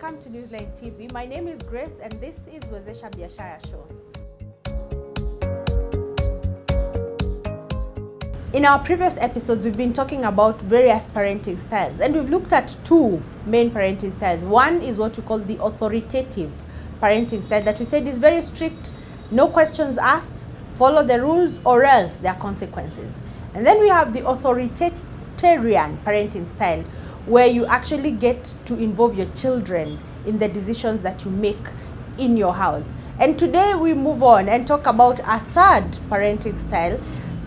welcome to Newsline TV. My name is Grace and this is Wezesha Biashara Show. In our previous episodes, we've been talking about various parenting styles and we've looked at two main parenting styles. One is what we call the authoritative parenting style that we said is very strict, no questions asked, follow the rules or else there are consequences. And then we have the authoritarian parenting style where you actually get to involve your children in the decisions that you make in your house. And today we move on and talk about a third parenting style.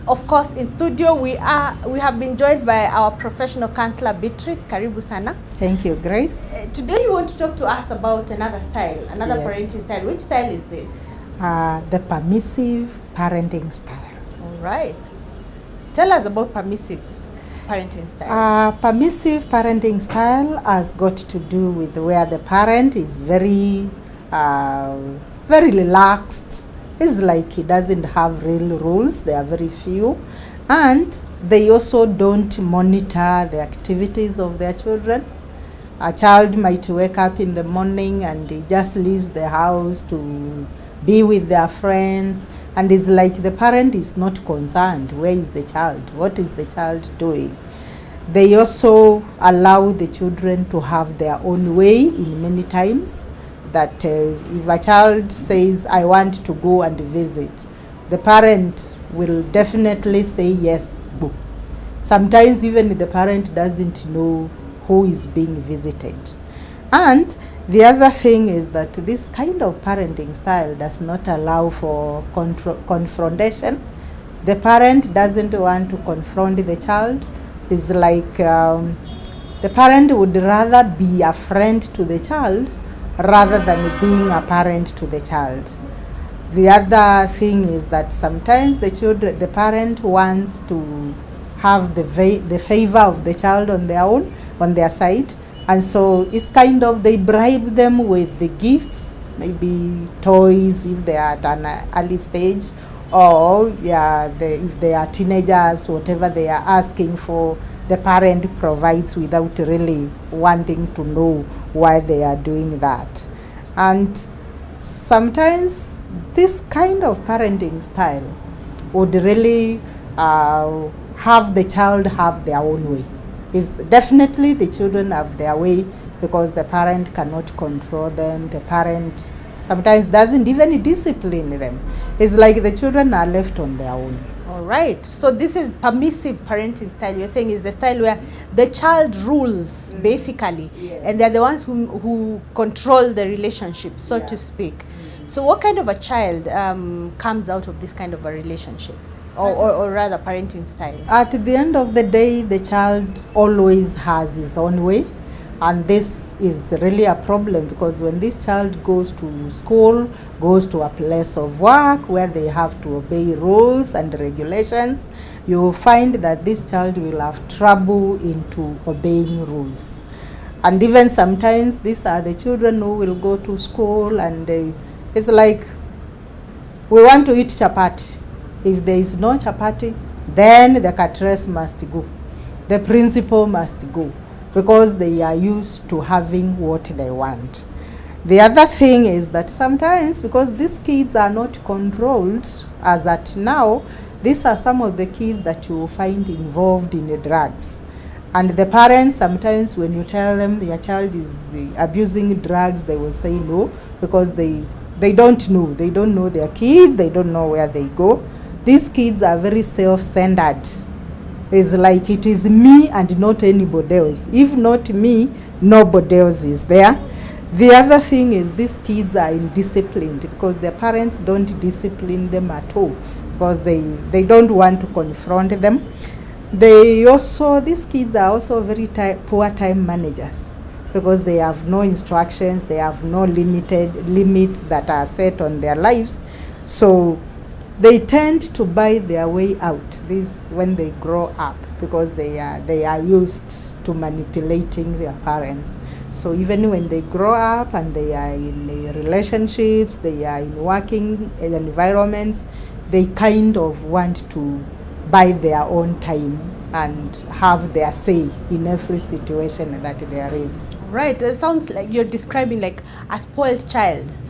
Of course, in studio we have been joined by our professional counselor Beatrice. Karibu sana. Thank you, Grace. Today you want to talk to us about another style, another parenting style. Which style is this? The permissive parenting style. All right. Tell us about permissive parenting style. Permissive parenting style has got to do with where the parent is very relaxed. It's like he doesn't have real rules. There are very few. And they also don't monitor the activities of their children. A child might wake up in the morning and he just leaves the house to be with their friends. And it's like the parent is not concerned. Where is the child? What is the child doing? They also allow the children to have their own way in many times. That if a child says, I want to go and visit, the parent will definitely say yes, go. Sometimes even the parent doesn't know who is being visited. And the other thing is that this kind of parenting style does not allow for confrontation. The parent doesn't want to confront the child. It's like the parent would rather be a friend to the child rather than being a parent to the child. The other thing is that sometimes the parent wants to have the favor of the child on their side, and so it's kind of they bribe them with the gifts, maybe toys if they are at an early stage, or if they are teenagers, whatever they are asking for, the parent provides without really wanting to know why they are doing that. And sometimes this kind of parenting style would really have the child have their own way. It's definitely the children have their way because the parent cannot control them. The parent sometimes doesn't even discipline them. It's like the children are left on their own. All right. So this is permissive parenting style. You're saying is the style where the child rules, basically, and they're the ones who control the relationship, so to speak. So what kind of a child comes out of this kind of a relationship, or rather parenting style? At the end of the day, the child always has his own way. And this is really a problem because when this child goes to school, goes to a place of work where they have to obey rules and regulations, you will find that this child will have trouble into obeying rules. And even sometimes these are the children who will go to school and it's like, we want to eat chapati. If there is no chapati, then the cateress must go. The principal must go, because they are used to having what they want. The other thing is that sometimes, because these kids are not controlled as at now, these are some of the kids that you will find involved in the drugs. And the parents, sometimes when you tell them your child is abusing drugs, they will say no, because they don't know. They don't know their kids, they don't know where they go. These kids are very self-centered. It's like it is me and not anybody else. If not me, nobody else is there. The other thing is these kids are indisciplined because their parents don't discipline them at all because they don't want to confront them. These kids are also very poor time managers because they have no instructions, they have no limits that are set on their lives. So they tend to buy their way out this when they grow up because they are used to manipulating their parents. So even when they grow up and they are in relationships, they are in working environments, they kind of want to buy their own time and have their say in every situation that there is. Right. It sounds like you're describing like a spoiled child.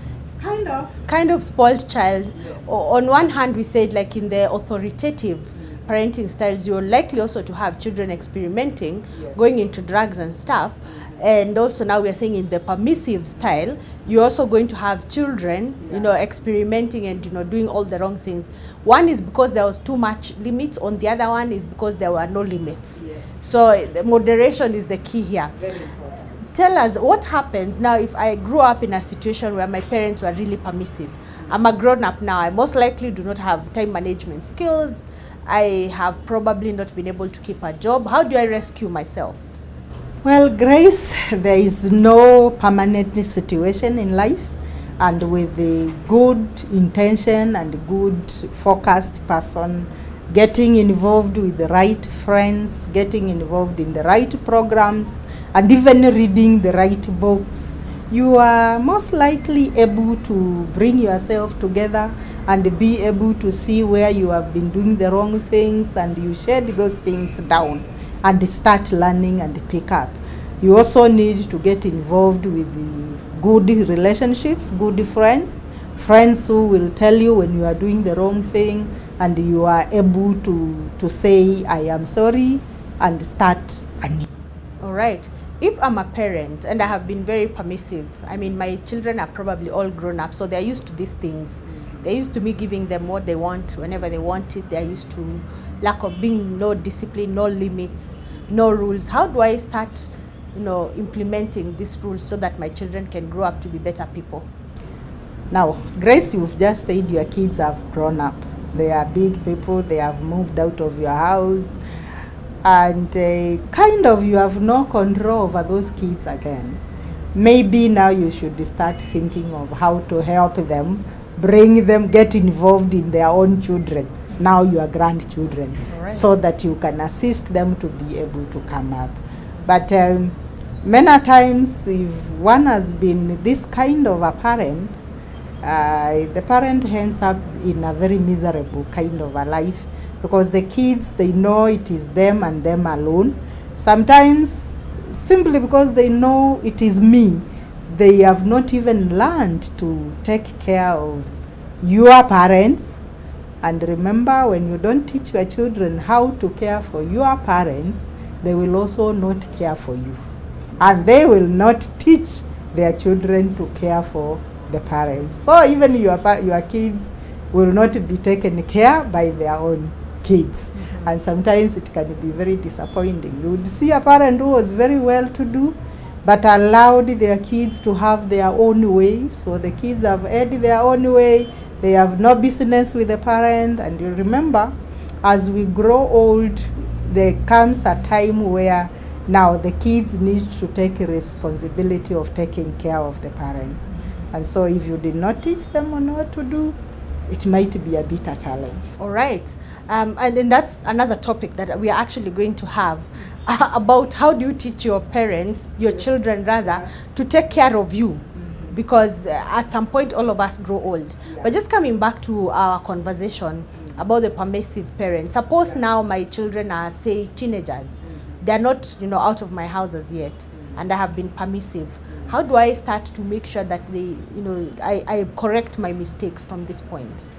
Kind of spoiled child. Yes. On one hand, we said like in the authoritative parenting styles, you're likely also to have children experimenting, Yes. going into drugs and stuff. And also now we are saying in the permissive style, you're also going to have children, experimenting and, doing all the wrong things. One is because there was too much limits. On the other one is because there were no limits. Yes. So the moderation is the key here. Very important. Tell us what happens now if I grew up in a situation where my parents were really permissive. I'm a grown up now. I most likely do not have time management skills. I have probably not been able to keep a job. How do I rescue myself? Well, Grace, there is no permanent situation in life, and with the good intention and good focused person getting involved with the right friends, getting involved in the right programs, and even reading the right books, you are most likely able to bring yourself together and be able to see where you have been doing the wrong things, and you shed those things down and start learning and pick up. You also need to get involved with the good relationships, good friends who will tell you when you are doing the wrong thing, and you are able to say, I am sorry, and start anew. All right. If I'm a parent and I have been very permissive, I mean, my children are probably all grown up, so they're used to these things. They're used to me giving them what they want whenever they want it. They're used to lack of being no discipline, no limits, no rules. How do I start, implementing these rules so that my children can grow up to be better people? Now, Grace, you've just said your kids have grown up. They are big people. They have moved out of your house. And kind of you have no control over those kids again. Maybe now you should start thinking of how to help them, bring them, get involved in their own children, now your grandchildren, Right. so that you can assist them to be able to come up. But many times, if one has been this kind of a parent, the parent ends up in a very miserable kind of a life, because the kids, they know it is them and them alone. Sometimes, simply because they know it is me, they have not even learned to take care of your parents. And remember, when you don't teach your children how to care for your parents, they will also not care for you. And they will not teach their children to care for the parents. So even your kids will not be taken care by their own kids. Mm-hmm. And sometimes it can be very disappointing. You would see a parent who was very well to do, but allowed their kids to have their own way. So the kids have had their own way. They have no business with the parent. And you remember, as we grow old, there comes a time where now the kids need to take responsibility of taking care of the parents. Mm-hmm. And so if you did not teach them on what to do, it might be a bit a challenge. All right. And then that's another topic that we are actually going to have about how do you teach your parents, your children rather, to take care of you. Because at some point all of us grow old. But just coming back to our conversation about the permissive parent, suppose now my children are, say, teenagers. They're not, out of my house as yet, and I have been permissive. How do I start to make sure that they, I correct my mistakes from this point?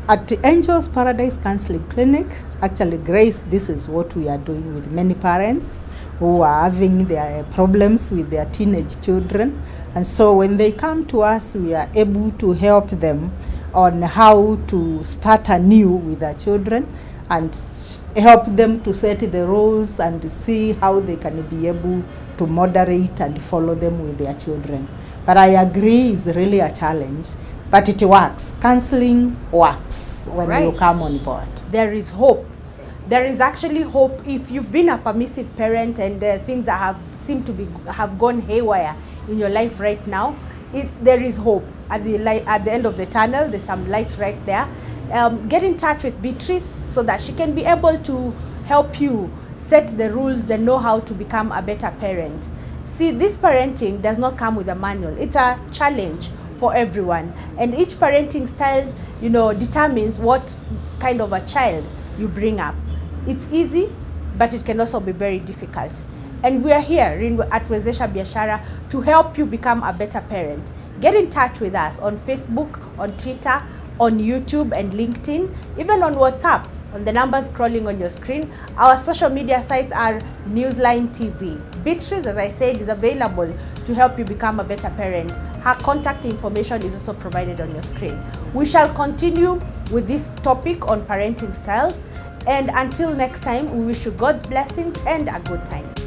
At the Angels Paradise Counseling Clinic, actually, Grace, this is what we are doing with many parents who are having their problems with their teenage children. And so when they come to us, we are able to help them on how to start anew with their children and help them to set the rules and see how they can be able to moderate and follow them with their children. But I agree, it's really a challenge, but it works. Counseling works when you come on board. There is hope. There is actually hope. If you've been a permissive parent and things that have gone haywire in your life right now, there is hope. At the end of the tunnel, there's some light right there. Get in touch with Beatrice so that she can be able to help you set the rules and know how to become a better parent. See, this parenting does not come with a manual. It's a challenge for everyone. And each parenting style, determines what kind of a child you bring up. It's easy, but it can also be very difficult. And we are here at Wezesha Biashara to help you become a better parent. Get in touch with us on Facebook, on Twitter, on YouTube and LinkedIn, even on WhatsApp, on the numbers scrolling on your screen. Our social media sites are Newsline TV. Beatrice, as I said, is available to help you become a better parent. Her contact information is also provided on your screen. We shall continue with this topic on parenting styles. And until next time, we wish you God's blessings and a good time.